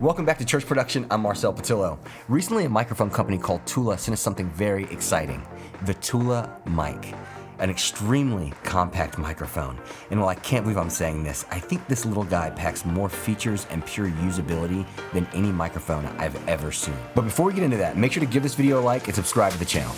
Welcome back to Church Production. I'm Marcel Patillo. Recently, a microphone company called Tula sent us something very exciting, the Tula Mic, an extremely compact microphone. And while I can't believe I'm saying this, I think this little guy packs more features and pure usability than any microphone I've ever seen. But before we get into that, make sure to give this video a like and subscribe to the channel.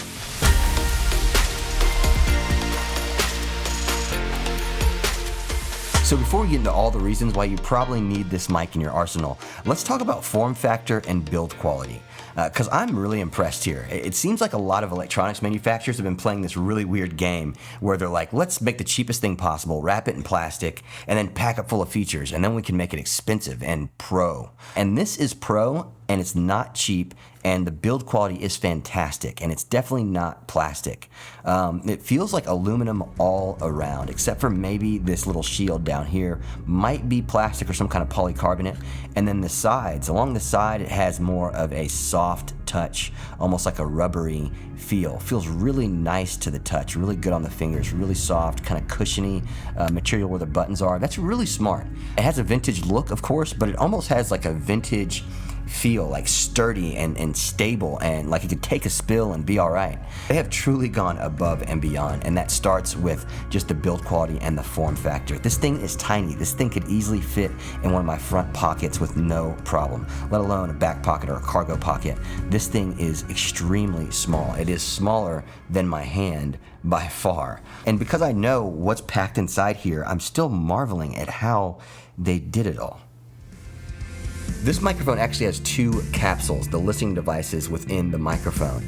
So before we get into all the reasons why you probably need this mic in your arsenal, let's talk about form factor and build quality. Because I'm really impressed here. It seems like a lot of electronics manufacturers have been playing this really weird game where they're like, let's make the cheapest thing possible, wrap it in plastic, and then pack it full of features, and then we can make it expensive and pro. And this is pro, and it's not cheap, and the build quality is fantastic, and it's definitely not plastic. It feels like aluminum all around, except for maybe this little shield down here might be plastic or some kind of polycarbonate. And then the sides, along the side, it has more of a soft touch, almost like a rubbery feel. Feels really nice to the touch, really good on the fingers, really soft, kind of cushiony material where the buttons are. That's really smart. It has a vintage look, of course, but it almost has like a vintage feel, like sturdy and stable, and like it could take a spill and be all right. They have truly gone above and beyond, and that starts with just the build quality and the form factor. This thing is tiny. This thing could easily fit in one of my front pockets with no problem, let alone a back pocket or a cargo pocket. This thing is extremely small. It is smaller than my hand by far. And because I know what's packed inside here, I'm still marveling at how they did it all. This microphone actually has two capsules, the listening devices within the microphone,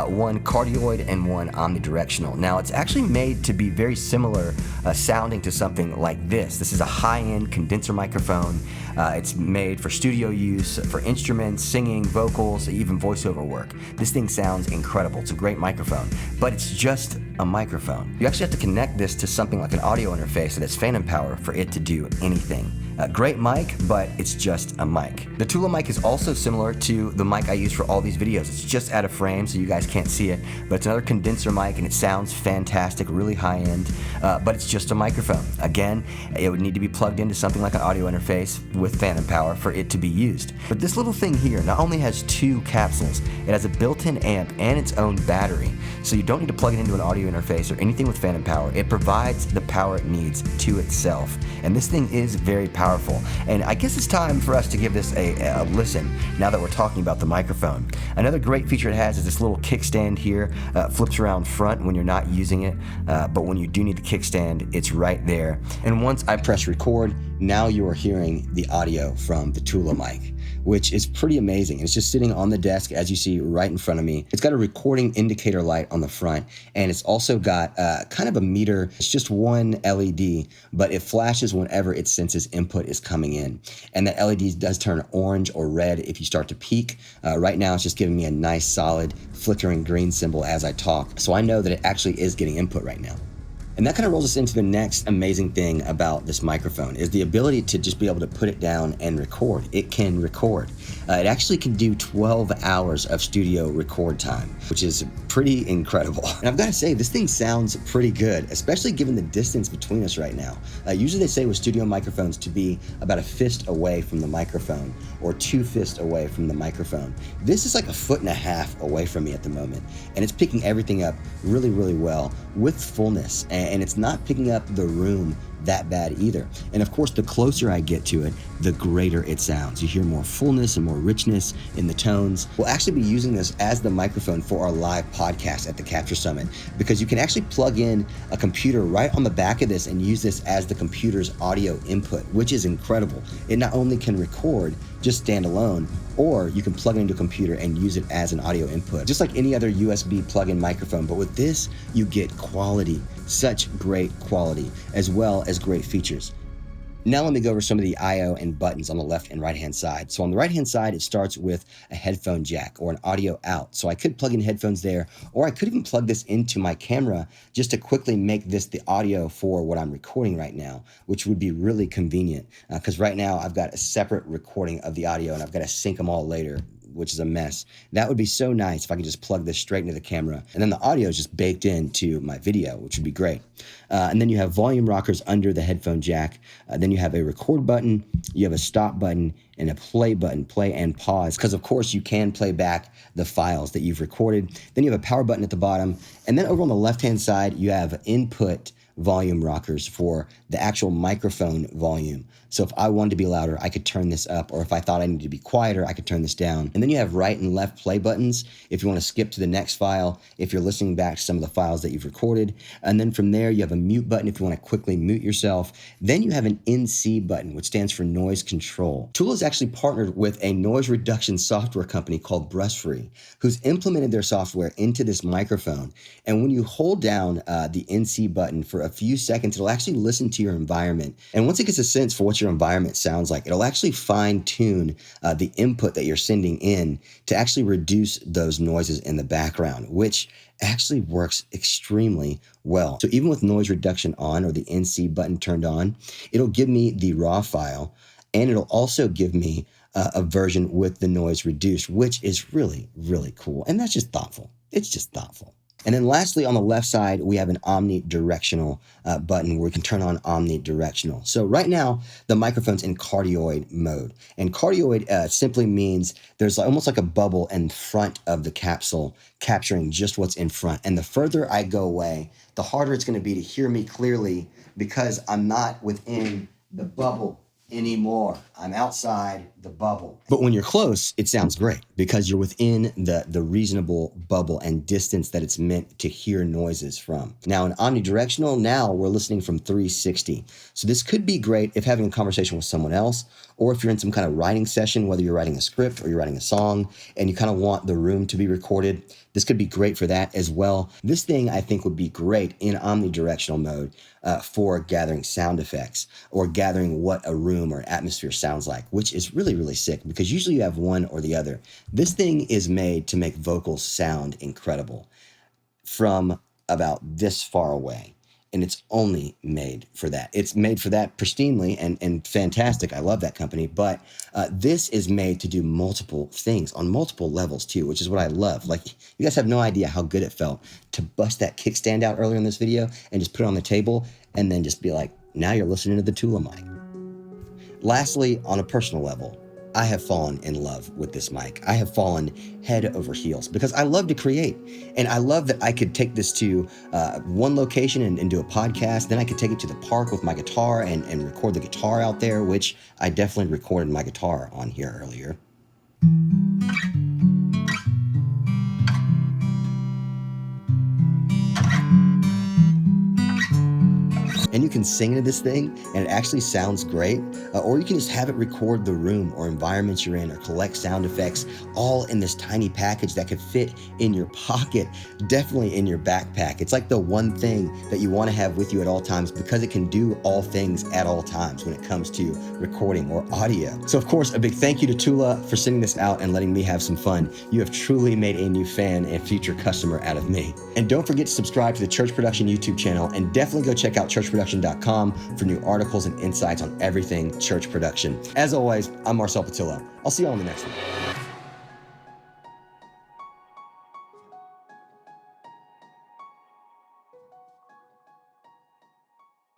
one cardioid and one omnidirectional. Now, it's actually made to be very similar sounding to something like this. This is a high-end condenser microphone. It's made for studio use, for instruments, singing, vocals, even voiceover work. This thing sounds incredible. It's a great microphone, but it's just a microphone. You actually have to connect this to something like an audio interface that has phantom power for it to do anything. Great mic, but it's just a mic. The Tula mic is also similar to the mic I use for all these videos. It's just out of frame, so you guys can't see it, but it's another condenser mic, and it sounds fantastic, really high end, but it's just a microphone. Again, it would need to be plugged into something like an audio interface with phantom power for it to be used. But this little thing here not only has two capsules, it has a built-in amp and its own battery, so you don't need to plug it into an audio interface or anything with phantom power. It provides the power it needs to itself, and this thing is very powerful. And I guess it's time for us to give this a listen now that we're talking about the microphone. Another great feature it has is this little kickstand here. Flips around front when you're not using it, but when you do need the kickstand, it's right there. And once I press record, now you are hearing the audio from the Tula mic, which is pretty amazing. It's just sitting on the desk, as you see right in front of me. It's got a recording indicator light on the front, and it's also got kind of a meter. It's just one LED, but it flashes whenever it senses input is coming in. And that LED does turn orange or red if you start to peak. Right now, it's just giving me a nice, solid, flickering green symbol as I talk. So I know that it actually is getting input right now. And that kind of rolls us into the next amazing thing about this microphone is the ability to just be able to put it down and record. It can record. It actually can do 12 hours of studio record time, which is pretty incredible. And I've got to say, this thing sounds pretty good, especially given the distance between us right now. Usually they say with studio microphones to be about a fist away from the microphone or 2 fists away from the microphone. This is like 1.5 feet away from me at the moment, and it's picking everything up really, really well with fullness. And it's not picking up the room that bad either. And of course, the closer I get to it, the greater it sounds. You hear more fullness and more richness in the tones. We'll actually be using this as the microphone for our live podcast at the Capture Summit, because you can actually plug in a computer right on the back of this and use this as the computer's audio input, which is incredible. It not only can record, just stand alone, or you can plug it into a computer and use it as an audio input, just like any other USB plug-in microphone. But with this, you get quality, such great quality, as well as great features. Now let me go over some of the I/O and buttons on the left and right-hand side. So on the right-hand side, it starts with a headphone jack or an audio out. So I could plug in headphones there, or I could even plug this into my camera just to quickly make this the audio for what I'm recording right now, which would be really convenient because right now I've got a separate recording of the audio and I've got to sync them all later. which is a mess. That would be so nice if I could just plug this straight into the camera, and then the audio is just baked into my video, which would be great. And then you have volume rockers under the headphone jack. Then you have a record button, you have a stop button, and a play button, play and pause, because of course you can play back the files that you've recorded. Then you have a power button at the bottom, and then over on the left-hand side, you have input volume rockers for the actual microphone volume. So if I wanted to be louder, I could turn this up, or if I thought I needed to be quieter, I could turn this down. And then you have right and left play buttons if you want to skip to the next file, if you're listening back to some of the files that you've recorded. And then from there, you have a mute button if you want to quickly mute yourself. Then you have an NC button, which stands for noise control. Tula's actually partnered with a noise reduction software company called Free, who's implemented their software into this microphone. And when you hold down the NC button for a few seconds, it'll actually listen to your environment. And once it gets a sense for what your environment sounds like, it'll actually fine tune the input that you're sending in to actually reduce those noises in the background, which actually works extremely well. So even with noise reduction on, or the NC button turned on, it'll give me the raw file, and it'll also give me a version with the noise reduced, which is really, really cool. And that's just thoughtful. It's just thoughtful. And then lastly, on the left side, we have an omnidirectional button where we can turn on omnidirectional. So right now, the microphone's in cardioid mode. And cardioid simply means there's almost like a bubble in front of the capsule, capturing just what's in front. And the further I go away, the harder it's going to be to hear me clearly, because I'm not within the bubble anymore. I'm outside the bubble. But when you're close, it sounds great because you're within the reasonable bubble and distance that it's meant to hear noises from. Now in omnidirectional, now we're listening from 360. So this could be great if having a conversation with someone else, or if you're in some kind of writing session, whether you're writing a script or you're writing a song and you kind of want the room to be recorded. This could be great for that as well. This thing I think would be great in omnidirectional mode for gathering sound effects or gathering what a room or atmosphere sounds like, which is really, really sick because usually you have one or the other. This thing is made to make vocals sound incredible from about this far away. And it's only made for that. It's made for that pristinely and fantastic. I love that company. But this is made to do multiple things on multiple levels too, which is what I love. Like, you guys have no idea how good it felt to bust that kickstand out earlier in this video and just put it on the table and then just be like, now you're listening to the Tula Mic. Lastly, on a personal level, I have fallen in love with this mic. I have fallen head over heels because I love to create. And I love that I could take this to one location and do a podcast. Then I could take it to the park with my guitar and record the guitar out there, which I definitely recorded my guitar on here earlier. And you can sing into this thing and it actually sounds great. Or you can just have it record the room or environment you're in or collect sound effects all in this tiny package that could fit in your pocket, definitely in your backpack. It's like the one thing that you want to have with you at all times because it can do all things at all times when it comes to recording or audio. So of course, a big thank you to Tula for sending this out and letting me have some fun. You have truly made a new fan and future customer out of me. And don't forget to subscribe to the Church Production YouTube channel and definitely go check out churchproduction.com for new articles and insights on everything church production. As always, I'm Marcel Patillo. I'll see you on the next one.